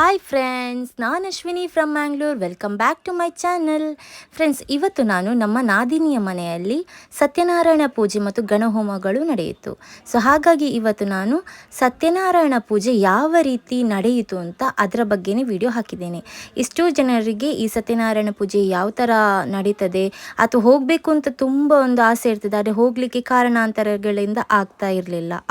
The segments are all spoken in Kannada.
ಹಾಯ್ ಫ್ರೆಂಡ್ಸ್, ನಾನು Ashwini from Mangalore. Welcome back to my channel. Friends, ಇವತ್ತು ನಾನು ನಮ್ಮ ನಾದಿನಿಯ ಮನೆಯಲ್ಲಿ ಸತ್ಯನಾರಾಯಣ ಪೂಜೆ ಮತ್ತು ಗಣಹೋಮಗಳು ನಡೆಯಿತು. ಸೊ ಹಾಗಾಗಿ ಇವತ್ತು ನಾನು ಸತ್ಯನಾರಾಯಣ ಪೂಜೆ ಯಾವ ರೀತಿ ನಡೆಯಿತು ಅಂತ ಅದರ ಬಗ್ಗೆನೇ ವಿಡಿಯೋ ಹಾಕಿದ್ದೇನೆ. ಇಷ್ಟೋ ಜನರಿಗೆ ಈ ಸತ್ಯನಾರಾಯಣ ಪೂಜೆ ಯಾವ ಥರ ನಡೀತದೆ ಅಥವಾ ಹೋಗಬೇಕು ಅಂತ ತುಂಬ ಒಂದು ಆಸೆ ಇರ್ತದೆ, ಆದರೆ ಹೋಗಲಿಕ್ಕೆ ಕಾರಣಾಂತರಗಳಿಂದ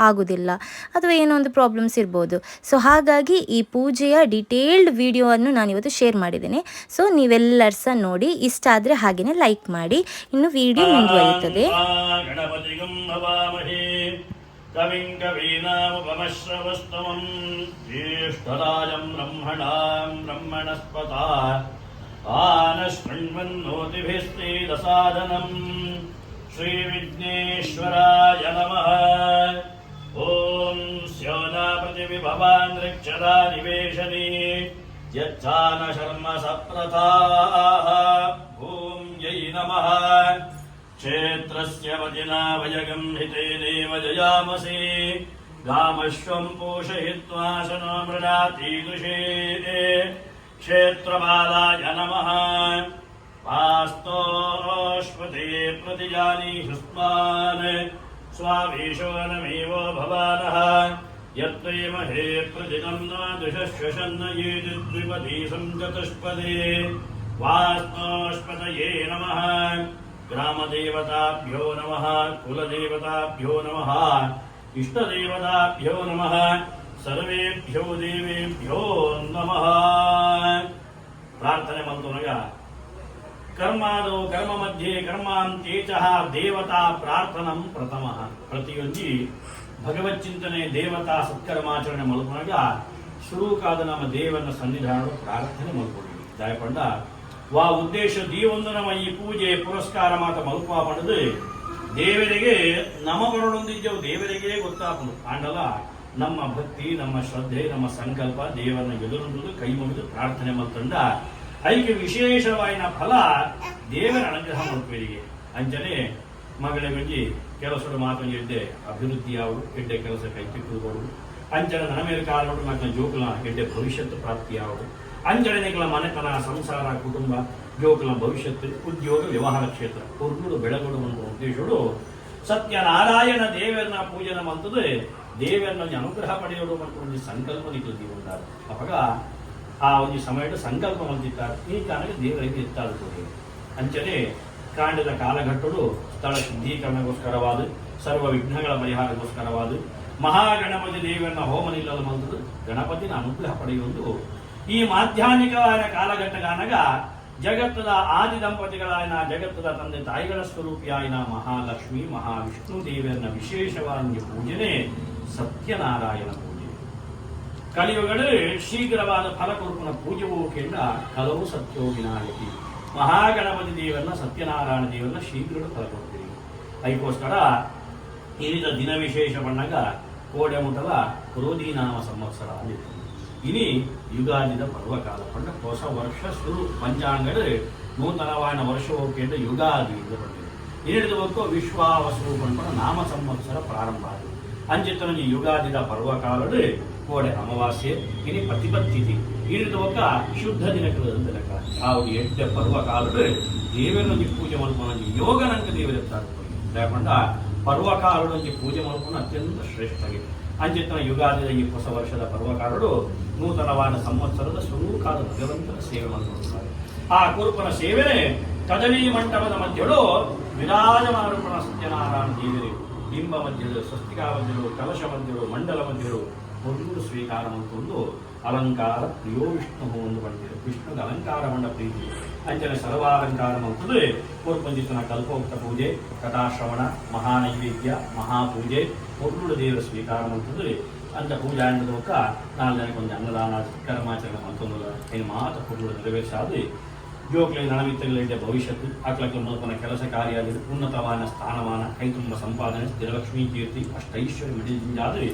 ಆಗೋದಿಲ್ಲ ಅಥವಾ ಏನೋ ಒಂದು ಪ್ರಾಬ್ಲಮ್ಸ್ ಇರ್ಬೋದು. ಸೊ ಹಾಗಾಗಿ ಈ ಪೂಜೆಯ ಡಿಟೇಲ್ಡ್ ವಿಡಿಯೋವನ್ನು ನಾನಿವತ್ತು ಶೇರ್ ಮಾಡಿದ್ದೇನೆ. ಸೊ ನೀವೆಲ್ಲರೂ ಸಹ ನೋಡಿ, ಇಷ್ಟ ಆದರೆ ಹಾಗೆಯೇ ಲೈಕ್ ಮಾಡಿ. ಇನ್ನು ವಿಡಿಯೋ ಮುಂದುವರಿಯುತ್ತದೆ. ಕವಿಂ ಕವೀನಾಮುಪಮಶ್ರವಸ್ತಮಂ ಜ್ಯೇಷ್ಠರಾಜಂ ಬ್ರಹ್ಮಣಾಂ ಬ್ರಹ್ಮಣಸ್ಪತ ಆನಶೃಣ್ವನ್ನೋತಿಭಿಸ್ತ್ರೀದಸಾದನಂ ಶ್ರೀ ವಿಘ್ನೇಶ್ವರಾಯ ನಮಃ. ಓಂ ಸ್ಯೋನಾಪತಿವಿಭವಾನ್ ಋಕ್ಷರಾ ನಿವೇಶನಿ ಯಚ್ಛಾನ ಶರ್ಮ ಸಪ್ರಥಾಃ. ಓಂ ಯೈ ನಮಃ. ಕ್ಷೇತ್ರಸ್ಯ ವದಿನಾ ವಯಗಂ ಹಿತೇನೇವ ಜಯಾಮಸಿ ಗಾಮಶ್ವಂ ಪೋಷಯಿತ್ವಾ ಶನೋ ಮೃಡಾತೀದುಷೇ. ಕ್ಷೇತ್ರಪಾಲಾಯ ನಮಃ. ವಾಸ್ತೋಶ್ವತೆ ಪ್ರತಿಜಾನೀಷುಸ್ಮಾನ್ ಸ್ವಾವೇಶೋನಮೇವೋ ಭವಾನಃ. ಯತ್ರೇಮಹೇ ಪ್ರತಿದಂ ನ ದುಷಶ್ವಶನ್ನ ಯೇತಿ ದ್ವಿಪದಿ ಸಂಚತುಷ್ಪದೇ. ವಾಸ್ತೋಷ್ಪತಯೇ ನಮಃ. ಗ್ರಾಮದೇವತಾಭ್ಯೋ ನಮಃ. ಕುಲದೇವತಾಭ್ಯೋ ನಮಃ. ಇಷ್ಟದೇವತಾಭ್ಯೋ ನಮಃ. ಸರ್ವೇಭ್ಯೋ ದೇವೇಭ್ಯೋ ನಮಃ. ಪ್ರಾರ್ಥನೆ ಮಂತುನಗ ಕರ್ಮಾದೋ ಕರ್ಮ ಮಧ್ಯೆ ಕರ್ಮಾಂತ್ಯೇಚ ದೇವತಾ ಪ್ರಾರ್ಥನಂ ಪ್ರಥಮಃ. ಪ್ರತಿಯೊಂದು ಭಗವಚ್ಚಿಂತನೆ ದೇವತಾ ಸತ್ಕರ್ಮಾಚರಣೆ ಮಲ್ಕೊಂಡಾಗ ಶುರುಕಾದ ನಮ್ಮ ದೇವನ ಸನ್ನಿಧಾನ ಪ್ರಾರ್ಥನೆ ಮಲ್ಕೊಳ್ಳಿ ದಯಪಂಡ ವಾ ಉದ್ದೇಶ ದೀವೊಂದು ನಮ್ಮ ಈ ಪೂಜೆ ಪುರಸ್ಕಾರ ಮಾತ ಮಲ್ಪಾ ಪಡೆದು ದೇವರಿಗೆ ನಮ ಬರೋಣೊಂದಿದ್ದೆವು ದೇವರಿಗೆ ಗೊತ್ತಾಪನು ಕಾಂಡಲ್ಲ. ನಮ್ಮ ಭಕ್ತಿ, ನಮ್ಮ ಶ್ರದ್ಧೆ, ನಮ್ಮ ಸಂಕಲ್ಪ ದೇವರನ್ನ ಎದುರುವುದು ಕೈ ಮುಗಿದು ಪ್ರಾರ್ಥನೆ ಮಲ್ತಂಡ ಐಕ್ಯ ವಿಶೇಷವಾಯಿನ ಫಲ ದೇವರ ಅನುಗ್ರಹ ಮಲ್ಪೇರಿಗೆ ಅಂಚನೆ ಮಗಳ ಬಂಜಿ ಕೆಲಸದ ಮಾತು ಎಡ್ಡೆ ಅಭಿವೃದ್ಧಿ ಯಾವುದು ಎಡ್ಡೆ ಕೆಲಸ ಕೈ ತಿಕ್ಕುವುದು ಅಂಚನೆ ನನ್ನ ಮೇಲೆ ಕಾಲೋಡು ಮಕ್ಕಳ ಜೋಕುಲ ಎಡ್ಡೆ ಭವಿಷ್ಯತ್ ಪ್ರಾಪ್ತಿ ಯಾವುದು ಅಂಚನೆಗಳ ಮನೆತನ ಸಂಸಾರ ಕುಟುಂಬ ಜೋಕುಲ ಭವಿಷ್ಯತ್ ಉದ್ಯೋಗ ವ್ಯವಹಾರ ಕ್ಷೇತ್ರ ಪೂರ್ಣರು ಬೆಳಗೊಡುವಂತ ಉದ್ದೇಶಗಳು ಸತ್ಯನಾರಾಯಣ ದೇವರನ್ನ ಪೂಜನ ಮಂತದ್ದು ದೇವರನ್ನ ಅನುಗ್ರಹ ಪಡೆಯೋದು ಮತ್ತು ಒಂದು ಸಂಕಲ್ಪ ನಿಂತಿದ್ದೀವಿ ಅಂತಾರೆ. ಅವಾಗ ಆ ಒಂದು ಸಮಯದ ಸಂಕಲ್ಪ ಹೊಂದಿದ್ದಾರೆ. ಈ ಕಾರಣಕ್ಕೆ ದೇವರಿಗೆ ಎತ್ತಾಡುತ್ತದೆ ಅಂಚನೆ ಕಾಂಡದ ಕಾಲಘಟ್ಟಗಳು ಸ್ಥಳ ಶುದ್ಧೀಕರಣಗೋಸ್ಕರವಾದ ಸರ್ವ ವಿಘ್ನಗಳ ಪರಿಹಾರಗೋಸ್ಕರವಾದ ಮಹಾಗಣಪತಿ ದೇವರನ್ನ ಹೋಮ ನಿಲ್ಲಲು ಬಂದದ್ದು ಗಣಪತಿನ ಅನುಗ್ರಹ ಪಡೆಯುವುದು ಈ ಮಾಧ್ಯಾಹ್ನಿಕವಾದ ಕಾಲಘಟ್ಟಗಾನಾಗ ಜಗತ್ತದ ಆದಿ ದಂಪತಿಗಳಾಯನ ಜಗತ್ತದ ತಂದೆ ತಾಯಿಗಳ ಸ್ವರೂಪಿಯಾಯನ ಮಹಾಲಕ್ಷ್ಮಿ ಮಹಾವಿಷ್ಣು ದೇವರನ್ನ ವಿಶೇಷವಾಗಿ ಪೂಜನೆ ಸತ್ಯನಾರಾಯಣ ಪೂಜೆ. ಕಲಿಯುಗಗಳು ಶೀಘ್ರವಾದ ಫಲಕೊರುಪನ ಪೂಜೆಯೂ ಕೇಂದ್ರ ಕಲವು ಸತ್ಯೋ ವಿನಾಯಕಿ. ಮಹಾಗಣಪತಿ ದೇವರನ್ನ ಸತ್ಯನಾರಾಯಣ ದೇವರನ್ನ ಶೀಘ್ರ ಫಲ ಕೊಡ್ತೀವಿ. ಅದಕ್ಕೋಸ್ಕರ ಇರಿದ ದಿನ ವಿಶೇಷ ಬಣ್ಣಗ ಕೋಡೆ ಮುಟಲ ಕ್ರೋಧೀನಾಮ ಸಂವತ್ಸರ ಅಂದಿತ್ತು. ಇನಿ ಯುಗಾದಿದ ಪರ್ವಕಾಲ ಪಂಡ ಹೊಸ ವರ್ಷ ಶುರು ಪಂಚಾಂಗದ ನೂತನವಾದ ವರ್ಷವೂ ಕೇಂದ್ರ ಯುಗಾದಿ ಎಂದು ಬಂದಿದೆ. ಹಿಡಿದವಕ್ಕೂ ವಿಶ್ವಾವಸು ಪಂಡ ನಾಮ ಸಂವತ್ಸರ ಪ್ರಾರಂಭ ಆಗಿದೆ. ಅಂಚಿತನ ಯುಗಾದಿದ ಪರ್ವಕಾಲದ ಕೋಡೆ ಅಮಾವಾಸ್ಯೆ ಇನಿ ಪ್ರತಿಪತ್ತಿತಿ ಹಿಡಿದವಕ್ಕ ಶುದ್ಧ ದಿನಕದ ಯಾವುದು ಎಡ್ಡ ಪರ್ವಕಾಲದ ದೇವರೊಂದಿ ಪೂಜೆ ಮಲ್ಕೊಂಡು ಯೋಗನಂಕ ದೇವರ ಪರ್ವಕಾಲದೊಂದಿ ಪೂಜೆ ಮಲ್ಕೊಂಡು ಅತ್ಯಂತ ಶ್ರೇಷ್ಠವಾಗಿದೆ. ಅಂಚಿತನ ಯುಗಾದಿದ ಈ ಹೊಸ ವರ್ಷದ ಪರ್ವಕಾಲರು ನೂತನವಾದ ಸಂವತ್ಸರದ ಸ್ವರೂಪದ ಭಗವಂತನ ಸೇವೆ ಮಾಡಿಕೊಳ್ಳುತ್ತಾರೆ. ಆ ಕುರುಪನ ಸೇವೆನೇ ಕದಲಿ ಮಂಟಪದ ಮಧ್ಯಳು ವಿರಾಜಮಾನ ಸತ್ಯನಾರಾಯಣ ದೇವರೇ ಬಿಂಬ ಮಧ್ಯಗಳು, ಸ್ವಸ್ತಿಕಾ ಮಧ್ಯಗಳು, ಕಲಶ ಮಧ್ಯಗಳು, ಮಂಡಲ ಮಧ್ಯಗಳು ಒಂದು ಸ್ವೀಕಾರ ಮಾಡಿಕೊಂಡು ಅಲಂಕಾರ ಪ್ರಿಯೋ ವಿಷ್ಣು ಒಂದು ಬಂದಿದೆ. ವಿಷ್ಣುಗ ಅಲಂಕಾರ ಮಂಡ ಪ್ರೀತಿ ಅಂಚನೆ ಸರ್ವಾಲಂಕಾರ ಮಾಡುತ್ತದೆ. ಪೂರ್ಪಂಜಿತನ ಕಲ್ಪೋಕ್ತ ಪೂಜೆ, ಕಥಾಶ್ರವಣ, ಮಹಾನೈವೇದ್ಯ, ಮಹಾಪೂಜೆ ಪೂರ್ಣ ದೇವರ ಸ್ವೀಕಾರ ಮಾಡುತ್ತದೆ. ಅಂತ ಪೂಜಾ ಅನ್ನೋದಕ್ಕ 4 ಜನಕ್ಕೊಂದು ಅನ್ನದಾನ ಕರ್ಮಾಚರಣೆ ಅಂತಂದಿಲ್ಲ ಏನು ಮಾತ ಪೂರ್ಣ ನೆರವೇರಿಸಾದು ಜೋಕ್ಲೆ ನಳಮಿತ್ತಗಳಿದ್ದ ಭವಿಷ್ಯತ್ತು ಆಕಳಕ್ಕೆ ಮೂಲಕನ ಕೆಲಸ ಕಾರ್ಯಾಗಿದೆ. ಉನ್ನತವಾದ ಸ್ಥಾನಮಾನ, ಕೈತುಂಬ ಸಂಪಾದನೆ, ಸ್ಥಿರಲಕ್ಷ್ಮೀ ಕೀರ್ತಿ, ಅಷ್ಟೈಶ್ವರ್ಯ ಮಿಡಿದಿಂದಾದರೆ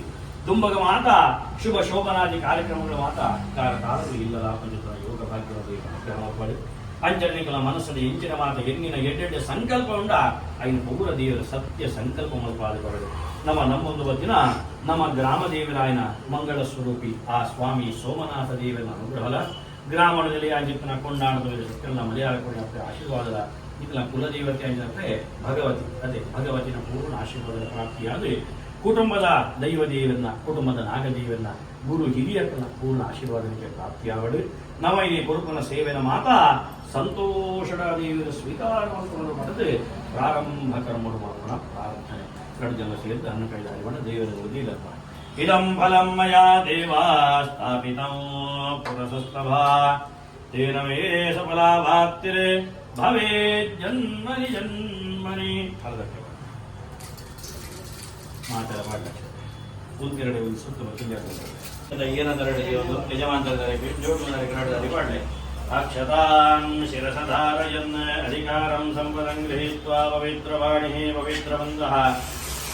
ತುಂಬಗ ಮಾತ ಶುಭ ಶೋಭನಾದಿ ಕಾರ್ಯಕ್ರಮಗಳ ಮಾತ ಕಾಲಗಳು ಇಲ್ಲದ ಪಂಚತನ ಯೋಗ ಭಾಗ್ಯವಾದ ಅಂಚನೆಗಳ ಮನಸ್ಸಲ್ಲಿ ಎಂಚಿನ ಮಾತ ಹೆಣ್ಣಿನ ಎಡ್ಡೆಡ್ಡೆ ಸಂಕಲ್ಪ ಉಂಡ ಐನು ಪೂರ ದೇವರ ಸತ್ಯ ಸಂಕಲ್ಪ ಮಲ್ಪಾದ ನಮ್ಮ ನಮ್ಮೊಂದು ದಿನ ನಮ್ಮ ಗ್ರಾಮ ದೇವರಾಯನ ಮಂಗಳ ಸ್ವರೂಪಿ ಆ ಸ್ವಾಮಿ ಸೋಮನಾಥ ದೇವರ ಅನುಗ್ರಹದ ಗ್ರಾಮದಲ್ಲಿ ಅಂಜಿತನ ಕೊಂಡಾಡದ ಮಲಯಾಳ ಕೊಡ ಆಶೀರ್ವಾದದ ಇದನ್ನ ಕುಲದೇವತೆ ಅಂದರೆ ಭಗವತಿ ಅದೇ ಭಗವತಿನ ಪೂರ್ಣ ಆಶೀರ್ವಾದದ ಪ್ರಾಪ್ತಿಯಾಗಿ ಕುಟುಂಬದ ದೈವ ದೇವರನ್ನ ಕುಟುಂಬದ ನಾಗದೇವರನ್ನ ಗುರು ಹಿರಿಯರನ್ನ ಪೂರ್ಣ ಆಶೀರ್ವಾದಕ್ಕೆ ಪ್ರಾಪ್ತಿಯಾಗಡು ನಮ್ಮ ಈ ಗುರುಕುಲ ಸೇವೆನ ಮಾತ ಸಂತೋಷದ ದೇವರ ಸ್ವೀಕಾರವನ್ನು ಪಡೆದು ಪ್ರಾರಂಭ ಕರ್ಮಗಳು ಮಾಡೋಣ ಪ್ರಾರ್ಥನೆ ಎರಡು ಜನ ಸೇರಿದ ಅನ್ನ ಕೈದಾರಿವಣ ದೇವರ ಉದಿಲಪ್ಪ ಇದಂ ಫಲಂ ಮಯಾ ದೇವಾ ಸ್ಥಾಪಿತಂ ಪುರಸಸ್ತಭಾ ತೇನ ಮೇ ಸಫಲಾಭಾಪ್ತಿರೆ ಭವೇ ಜನ್ಮನಿ ಜನ್ಮನಿ ಫಲದಕ್ಕೆ ಮಾತಾಡ ಮಾಡಲಕ್ಷ ಒಂದೆರಡು ಒಂದು ಸುತ್ತ ಮತ್ತೊಂದು ಏನಂದರಡಿ ಒಂದು ಯಜಮಾನದಲ್ಲಿ ಜೋಡುವುದರಲ್ಲಿ ಕನ್ನಡದಲ್ಲಿ ಮಾಡಲೆ ಅಕ್ಷತಾಂ ಶಿರಸ ಧಾರಯನ್ ಅಧಿಕಾರಂ ಸಂಪದಂ ಗೃಹೀತ್ವಾ ಪವಿತ್ರವಾಣಿಃ ಪವಿತ್ರವಂದಃ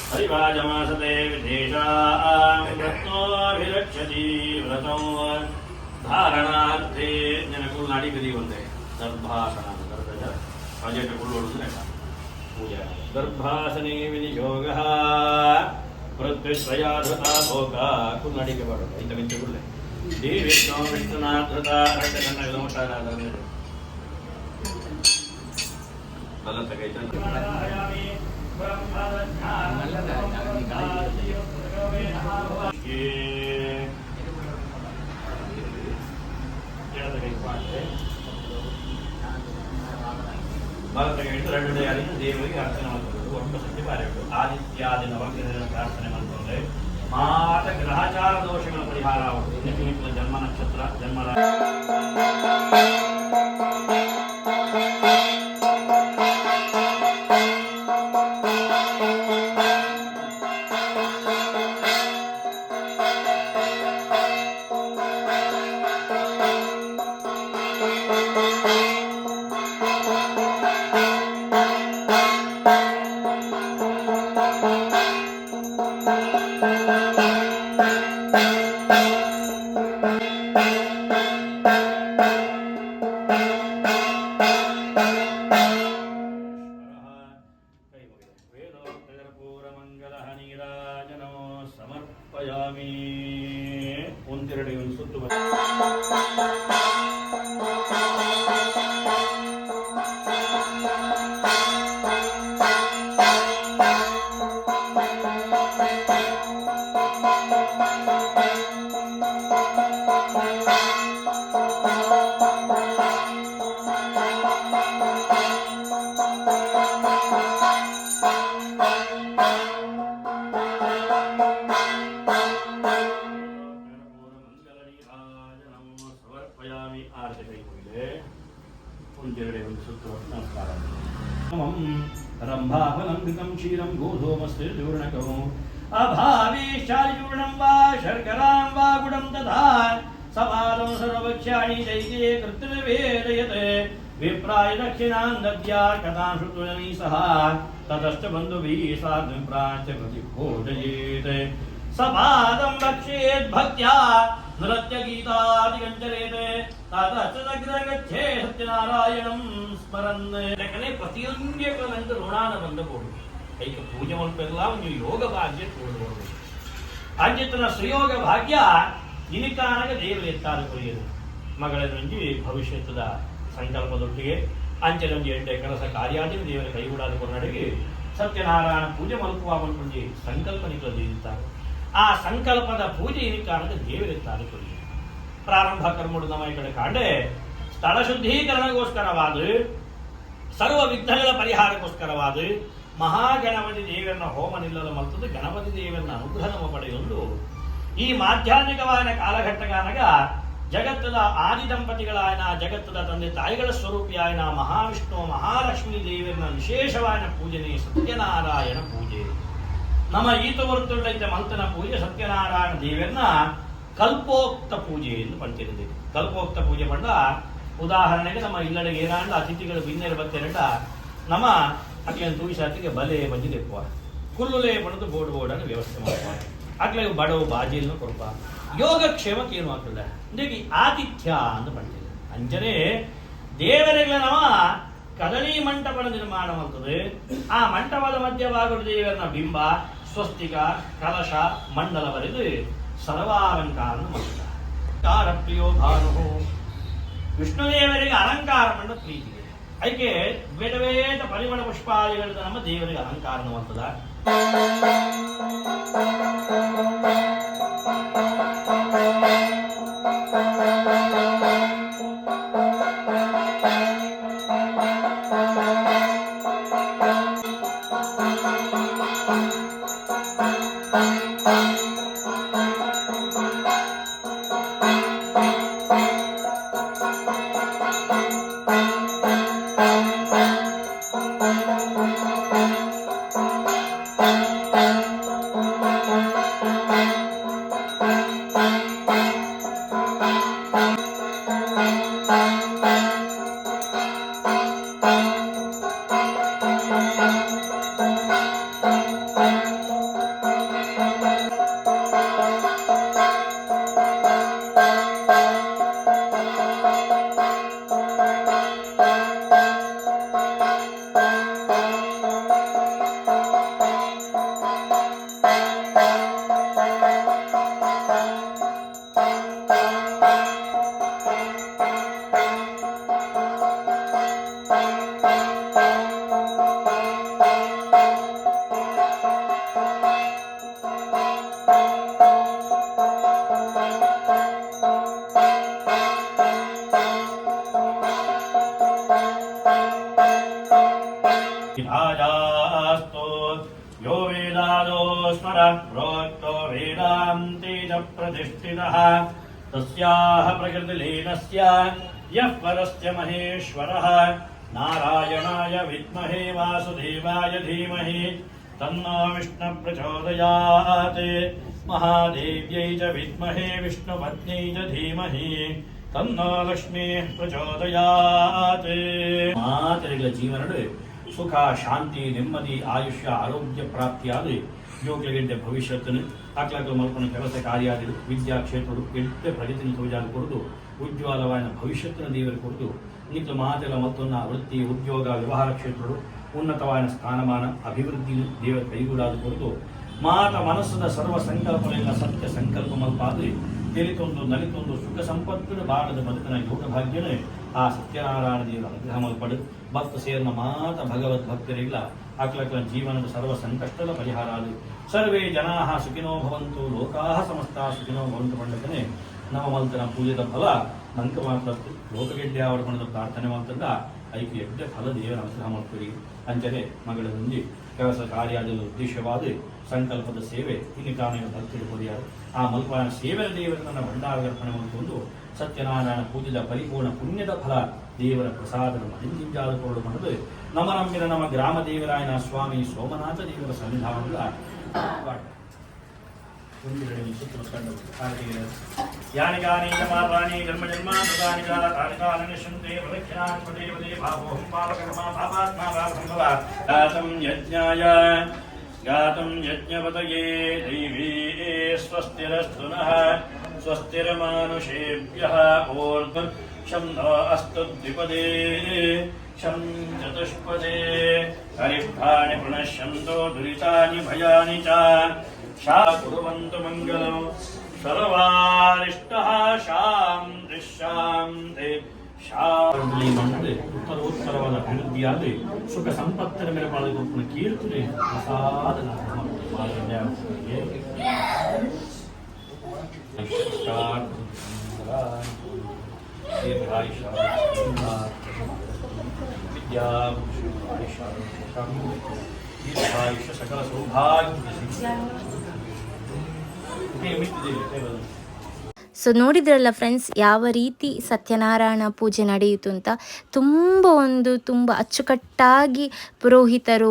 ಹರಿವಾಜಮಾಸತೆ ವಿದೇಶಾಂ ರತ್ನೋಭಿರಕ್ಷತಿ ವ್ರತಂ ಧಾರಣಾರ್ಥೇ ಜನಕುಲ್ ನಾಡಿಗದಿ ಒಂದೇ ಗರ್ಭಾಸನ ಪ್ರಾಜೆಕ್ಟ್ ಕುಳ್ಳೋಡು ಪೂಜೆ ಗರ್ಭಾಸನೆ ವಿನಿಯೋಗ ಪೃಥ್ವಿತ್ರಯಾಧೃತ ಭೋಗ ಕುಲ್ನಾಡಿಗೆ ಬರೋದು ಇಂಥ ಮಿಂಚೆ ಕುಳ್ಳೆ ದೇವಿಷ್ಣು ವಿಷ್ಣುನಾಧೃತ ಬಲ ತಗೈತ ಭಾರತಕ್ಕೆ ಎರಡು ಯಾರಿಗೆ ದೇವರಿಗೆ ಅರ್ಚನೆ ಮಾಡ್ಕೊಂಡು ಒಂದು ಸಂಜೆ ಬಾರಿಟ್ಟು ಆದಿತ್ಯಾದಿ ನವಗ್ರಹಗಳ ಪ್ರಾರ್ಥನೆ ಮಾಡಿಕೊಂಡ್ರೆ ಮಾತ ಗ್ರಹಚಾರ ದೋಷಗಳ ಪರಿಹಾರ ಆಗುತ್ತೆ ಜನ್ಮ ನಕ್ಷತ್ರ ಜನ್ಮ ಸಮರ್ಪಯಾಮಿ ಒಂದೆರಡು ಒಂದು ಸುತ್ತು ರಂಭಾಫಲಂಕೃತಂ ಕ್ಷೀರಂ ಗೋಧೂಮಸ್ತಿರ್ಚೂರ್ಣಕಂ ಅಭಾವೇ ಶಾಲಿಚೂರ್ಣಂ ವಾ ಶರ್ಕರಾಂ ವಾ ಗುಡಂ ತಥಾ ಸಮಾದಂ ಸರ್ವಭಕ್ಷ್ಯಾಣಿ ದೈಗೆ ಕೃತ್ರಿವೇದಯತೆ ವಿಪ್ರಾಯ ದಕ್ಷಿಣಾಂ ದದ್ಯಾ ಕಥಾಂ ಶುತ್ವನೀ ಸಹ ತತಶ್ಚ ಬಂಧುಭಿಃ ಸಾರ್ಧಂ ಪ್ರಾಂಚ ಪ್ರತಿಭೋಜಯೇತ್ ಸಮಾದಂ ಭಕ್ಷೇತ್ ಭಕ್ತ್ಯಾ ನೃತ್ಯ ಗೀತಾದಿಗಂಚರೇತೆ ತತಶ್ಚ ಸತ್ಯನಾರಾಯಣಂ ಸ್ಮರನ್ ಲೆಕ್ಕನೆ ಪ್ರತಿಯೊಂದು ಋಣಾನ ಬಂದಬಹುದು ಕೈಕ ಪೂಜೆ ಮಾಡ್ತಿರಲ್ಲ ನೀವು ಯೋಗ ಭಾಗ್ಯ ಕೂಡಬಹುದು ಅಂಜಿತನ ಸುಯೋಗ ಭಾಗ್ಯ ಇನಿಕಾನಾಗ ದೇವರು ಎತ್ತಾರು ಕೊಯ್ಯದು ಮಗಳ ನಂಜಿ ಭವಿಷ್ಯದ ಸಂಕಲ್ಪದೊಟ್ಟಿಗೆ ಅಂಚೆಲೊಂಜಿ ಎಂಟೆ ಕೆಲಸ ಕಾರ್ಯಾದಿ ದೇವರ ಕೈಗೂಡಾದ ಕೊರಡಿಗೆ ಸತ್ಯನಾರಾಯಣ ಪೂಜೆ ಮಲ್ಪುವಾಗೊಂಡು ಸಂಕಲ್ಪನಿಗಳು ಜೀವಿತಾರೆ ಆ ಸಂಕಲ್ಪದ ಪೂಜೆ ಇನಿಕಾನಾಗ ದೇವರೆತ್ತಾರು ಕೊಯ್ಯದು ಪ್ರಾರಂಭ ಕರ್ಮಡು ನಮ್ಮ ಈ ಕಡೆ ಕಾಂಡೆ ಸ್ಥಳ ಶುದ್ಧೀಕರಣಗೋಸ್ಕರವಾದ ಸರ್ವ ವಿಘ್ನಗಳ ಪರಿಹಾರಕ್ಕೋಸ್ಕರವಾದ ಮಹಾಗಣಪತಿ ದೇವರನ್ನ ಹೋಮ ನಿಲ್ಲಲು ಮಲ್ತದ್ದು ಗಣಪತಿ ದೇವರನ್ನ ಅನುಗ್ರಹ ನಮ್ಮ ಪಡೆಯೊಂದು ಈ ಮಾಧ್ಯಾತ್ಮಿಕವಾದ ಕಾಲಘಟ್ಟಗಾನಗ ಜಗತ್ತದ ಆದಿ ದಂಪತಿಗಳಾಯನ ಜಗತ್ತದ ತಂದೆ ತಾಯಿಗಳ ಸ್ವರೂಪಿಯಾಯನ ಮಹಾವಿಷ್ಣು ಮಹಾಲಕ್ಷ್ಮೀ ದೇವರನ್ನ ವಿಶೇಷವಾದ ಪೂಜನೆ ಸತ್ಯನಾರಾಯಣ ಪೂಜೆ ನಮ್ಮ ಈತ ವರ್ತುಳ್ಳೈತೆ ಮಂತನ ಪೂಜೆ ಸತ್ಯನಾರಾಯಣ ದೇವರನ್ನ ಕಲ್ಪೋಕ್ತ ಪೂಜೆ ಎಂದು ಪಡ್ತಿರುತ್ತದೆ ಕಲ್ಪೋಕ್ತ ಪೂಜೆ ಪಂಡ ಉದಾಹರಣೆಗೆ ನಮ್ಮ ಇಲ್ಲಡೆಗೆ ಏನಾಂಡ ಅತಿಥಿಗಳು ಬಿನ್ನೆರು ಬತ್ತೆರಡ ನಮ್ಮ ಅಕ್ಲೇನು ತೂಯಿಸಾತಿಗೆ ಬಲೆ ಬಜ್ಜಿದೆ ಎಪ್ಪುವ ಕುಲ್ಲುಲೆ ಪಡೆದು ಬೋರ್ಡನ್ನು ವ್ಯವಸ್ಥೆ ಮಾಡುವ ಅಕ್ಲೆ ಬಡವು ಬಾಜಿಯನ್ನು ಕೊಡುವ ಯೋಗಕ್ಷೇಮಕ್ಕೆ ಏನು ಆಗ್ತದೆ ಅಂದ್ರೆ ಆತಿಥ್ಯ ಅಂತ ಪಡ್ತಿದೆ ಅಂಜನೆ ದೇವರುಗಳ ನವ ಕದಳಿ ಮಂಟಪದ ನಿರ್ಮಾಣ ಮಾಡ್ತದೆ ಆ ಮಂಟಪದ ಮಧ್ಯಭಾಗದ ದೇವರನ್ನ ಬಿಂಬ ಸ್ವಸ್ತಿಕ ಕಲಶ ಮಂಡಲ ಬರೆದು ಸರ್ವಾಲಂಕಾರ ಮಾಡಿದ್ದಾರೆ. ಪ್ರಿಯೋ ಭಾನು ವಿಷ್ಣುದೇವರಿಗೆ ಅಲಂಕಾರ ಮಾಡೋ ಪ್ರೀತಿ ಇದೆ. ಅದಕ್ಕೆ ಬೇಡ ಪರಿಮಳ ಪುಷ್ಪಾದಿಗಳಿಂದ ನಮ್ಮ ದೇವರಿಗೆ ಅಲಂಕಾರ ಮಾಡುತ್ತದೆ. विभाजास्तो यो वेदादो स्मरः प्रोक्तो वेदान्ते च प्रतिष्ठितः तस्याः प्रकृतिलीनस्य यः परस्य महेश्वरः नारायणाय विद्महे वासुदेवाय धीमहि तन्नो विष्णुः प्रचोदयात् महादेव्यै च विद्महे विष्णुपत्न्यै च धीमहि तन्नो लक्ष्मीः प्रचोदयात् ಮಾತರಿಗಳ ಜೀವನದಲ್ಲಿ ಸುಖ ಶಾಂತಿ ನೆಮ್ಮದಿ ಆಯುಷ್ಯ ಆರೋಗ್ಯ ಪ್ರಾಪ್ತಿಯಾದ ಯೋಗ್ಯಗಂಟೆ ಭವಿಷ್ಯತ್ತನ್ನು ಅಕ್ಲಕ ಮಲ್ಪನ ಕೆಲಸ ಕಾರ್ಯಾದಿಗಳು ವಿದ್ಯಾ ಕ್ಷೇತ್ರಗಳು ಎಡ್ಡೆ ಪ್ರಗತಿನ ತೋಜಾಲು ಕೊಡುದು ಉಜ್ವಲವಾದ ಭವಿಷ್ಯತ್ತಿನ ದೇವರು ಕೊಡುದು ನಿತ್ಯ ಮಾತೆಲ್ಲ ಮತ್ತೊಂದು ವೃತ್ತಿ ಉದ್ಯೋಗ ವ್ಯವಹಾರ ಕ್ಷೇತ್ರಗಳು ಉನ್ನತವಾದ ಸ್ಥಾನಮಾನ ಅಭಿವೃದ್ಧಿ ದೇವರ ಕೈಗೂಡಾದ ಕೊಡುದು ಮಾತ ಮನಸ್ಸದ ಸರ್ವ ಸಂಕಲ್ಪಗಳಿಂದ ಸತ್ಯ ಸಂಕಲ್ಪ ಮಲ್ಪಾದ್ರೆ ತಿಳಿತೊಂದು ನಲಿತೊಂದು ಸುಖ ಸಂಪತ್ತಿನ ಬಾಳದ ಬದುಕಿನ ಯೋಗ ಭಾಗ್ಯನೇ ಆ ಸತ್ಯನಾರಾಯಣ ದೇವರ ಅನುಗ್ರಹ ಮಲ್ಪಡು ಭಕ್ತ ಸೇರಿನ ಮಾತ ಭಗವದ್ ಭಕ್ತರಿಲ್ಲ ಅಕ್ಲಕಲ ಜೀವನದ ಸರ್ವ ಸಂಕಷ್ಟದ ಪರಿಹಾರ ಅದು ಸರ್ವೇ ಜನಾ ಸುಖಿನೋ ಭವಂತು ಲೋಕಾ ಸಮಸ್ತ ಸುಖಿನೋ ಭವಂತು ಪಂಡಕನೇ ನಮ್ಮ ಮಲ್ತನ ಪೂಜೆದ ಫಲ ನಂಕ ಮಾತ್ರ ಲೋಕಗೆಡ್ಡೆ ಅವರ ಪ್ರಾರ್ಥನೆ ಮಾಡ್ತಂದ ಐಕ್ಯ ಎಡ್ಡೆ ಫಲ ದೇವರ ಅನುಗ್ರಹ ಮಾಡ್ತೀರಿ ಅಂಚನೆ ಮಗಳ ಮುಂದೆ ಕೆಲಸ ಕಾರ್ಯದ ಉದ್ದೇಶವಾದ ಸಂಕಲ್ಪದ ಸೇವೆ ಇಲ್ಲಿ ಕಾರಣ ಭಕ್ತರು ಕೊರಿಯಾರು ಆ ಮಲ್ಪಾನ ಸೇವೆಯ ದೇವರ ನನ್ನ ಭಂಡಾರರ್ಪಣೆ ಮಾಡಿಕೊಂಡು ಸತ್ಯನಾರಾಯಣ ಪೂಜೆದ ಪರಿಪೂರ್ಣ ಪುಣ್ಯದ ಫಲ ದೇವರ ಪ್ರಸಾದದ ಮಹಿಂಜಿಂಜಾದ ಕೊರಡು ಮಾಡಲು ನಮ್ಮ ನಮ್ಮಿನ ನಮ್ಮ ಗ್ರಾಮ ದೇವರಾಯನ ಸ್ವಾಮಿ ಸೋಮನಾಥ ದೇವರ ಸನ್ನಿಧಾನದ ಯಾನಿ ಗಾನಿ ಜಮಾರಾಣಿ ಜನ್ಮ ಜನ್ಮಾಂತರಾಣಿ ಜಾಲ ಕಾಲಿಕಾಲನಿ ಶುಂತೆ ಪ್ರದಕ್ಷಿಣಾನ್ ಪದೇವದೇ ಭಾವೋಹಂ ಪಾಪಕರ್ಮ ಪಾಪಾತ್ಮ ಭಾವಸಂಭವ ಗಾತಂ ಯಜ್ಞಪತಯೇ ದೈವೀ ಸ್ವಸ್ತಿರಸ್ತು ನಃ ಸ್ವಸ್ತಿರ್ಮಾನುಷೇಭ್ಯಃ ಊರ್ಧ್ವಂ ಶಂ ನ ಅಸ್ತು ದ್ವಿಪದೇ ಶಂ ಚತುಷ್ಪದೇ ಅರಿಷ್ಠಾನಿ ಪ್ರಣಶ್ಯಂತೋ ದುರಿತಾನಿ ಭಯಾನಿ ಚ ಶಾ ಕುರ್ವಂತು ಮಂಗಲಂ ಸರ್ವಾರಿಷ್ಟಃ ಶಾಂತಿ ಶಾಂತಿ ಶಾಂತಿ ಮಂಡಳಿ ಉತ್ತರೋತ್ತರವಾದ ಅಭಿವೃದ್ಧಿಯಾದ ಸುಖ ಸಂಪತ್ತಿನ ಮೇಲೆ ಪಾಲ್ಗೊಳ್ಳುವ ಕೀರ್ತನೆ ಪ್ರಸಾದ ದೀರ್ಘಾಯುಷ್ಯ ಸಕಲ ಸೌಭಾಗ್ಯ. ಸೊ ನೋಡಿದ್ರಲ್ಲ ಫ್ರೆಂಡ್ಸ್, ಯಾವ ರೀತಿ ಸತ್ಯನಾರಾಯಣ ಪೂಜೆ ನಡೆಯಿತು ಅಂತ. ತುಂಬ ಅಚ್ಚುಕಟ್ಟಾಗಿ ಪುರೋಹಿತರು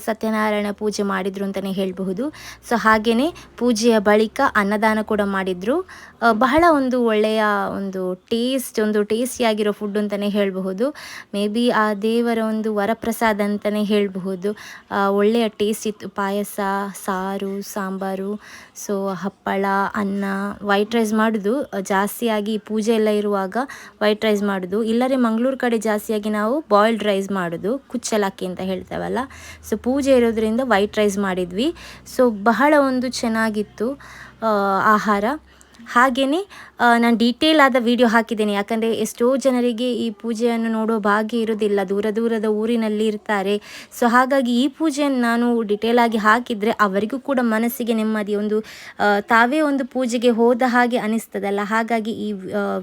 ಸತ್ಯನಾರಾಯಣ ಪೂಜೆ ಮಾಡಿದರು ಅಂತಲೇ ಹೇಳಬಹುದು. ಸೊ ಹಾಗೆಯೇ ಪೂಜೆಯ ಬಳಿಕ ಅನ್ನದಾನ ಕೂಡ ಮಾಡಿದರು. ಬಹಳ ಒಂದು ಒಳ್ಳೆಯ ಒಂದು ಟೇಸ್ಟಿಯಾಗಿರೋ ಫುಡ್ ಅಂತಲೇ ಹೇಳಬಹುದು. ಮೇ ಬಿ ಆ ದೇವರ ಒಂದು ವರಪ್ರಸಾದ ಅಂತಲೇ ಹೇಳಬಹುದು. ಒಳ್ಳೆಯ ಟೇಸ್ಟ್ ಇತ್ತು. ಪಾಯಸ, ಸಾರು, ಸಾಂಬಾರು, ಸೊ ಹಪ್ಪಳ, ಅನ್ನ, ವೈಟ್ ರೈಸ್ ಮಾಡೋದು ಮಾಡೋದು ಜಾಸ್ತಿಯಾಗಿ ಪೂಜೆ ಎಲ್ಲ ಇರುವಾಗ ವೈಟ್ ರೈಸ್ ಮಾಡೋದು. ಇಲ್ಲರೆ ಮಂಗಳೂರು ಕಡೆ ಜಾಸ್ತಿಯಾಗಿ ನಾವು ಬಾಯ್ಲ್ಡ್ ರೈಸ್ ಮಾಡೋದು, ಕುಚ್ಚಲಕ್ಕಿ ಅಂತ ಹೇಳ್ತೇವಲ್ಲ. ಸೊ ಪೂಜೆ ಇರೋದ್ರಿಂದ ವೈಟ್ ರೈಸ್ ಮಾಡಿದ್ವಿ. ಸೊ ಬಹಳ ಒಂದು ಚೆನ್ನಾಗಿತ್ತು ಆಹಾರ. ಹಾಗೆಯೇ ನಾನು ಡೀಟೇಲ್ ಆದ ವಿಡಿಯೋ ಹಾಕಿದ್ದೇನೆ, ಯಾಕಂದರೆ ಎಷ್ಟೋ ಜನರಿಗೆ ಈ ಪೂಜೆಯನ್ನು ನೋಡೋ ಭಾಗ್ಯ ಇರೋದಿಲ್ಲ, ದೂರ ದೂರದ ಊರಿನಲ್ಲಿ ಇರ್ತಾರೆ. ಸೊ ಹಾಗಾಗಿ ಈ ಪೂಜೆಯನ್ನು ನಾನು ಡೀಟೇಲ್ ಆಗಿ ಹಾಕಿದರೆ ಅವರಿಗೂ ಕೂಡ ಮನಸ್ಸಿಗೆ ನೆಮ್ಮದಿ, ಒಂದು ತಾವೇ ಒಂದು ಪೂಜೆಗೆ ಹೋದ ಹಾಗೆ ಅನಿಸ್ತದಲ್ಲ, ಹಾಗಾಗಿ ಈ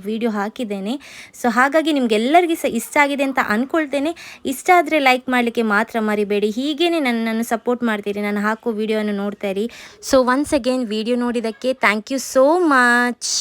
ವಿಡಿಯೋ ಹಾಕಿದ್ದೇನೆ. ಸೊ ಹಾಗಾಗಿ ನಿಮಗೆಲ್ಲರಿಗೂ ಸಹ ಇಷ್ಟ ಆಗಿದೆ ಅಂತ ಅಂದ್ಕೊಳ್ತೇನೆ. ಇಷ್ಟ ಆದರೆ ಲೈಕ್ ಮಾಡಲಿಕ್ಕೆ ಮಾತ್ರ ಮರಿಬೇಡಿ. ಹೀಗೇ ನನ್ನನ್ನು ಸಪೋರ್ಟ್ ಮಾಡ್ತೀರಿ, ನಾನು ಹಾಕೋ ವಿಡಿಯೋವನ್ನು ನೋಡ್ತಾ ಇರಿ. ಸೊ ಒನ್ಸ್ ಅಗೇನ್ ವಿಡಿಯೋ ನೋಡಿದ್ದಕ್ಕೆ ಥ್ಯಾಂಕ್ ಯು ಸೋ ಮಚ್.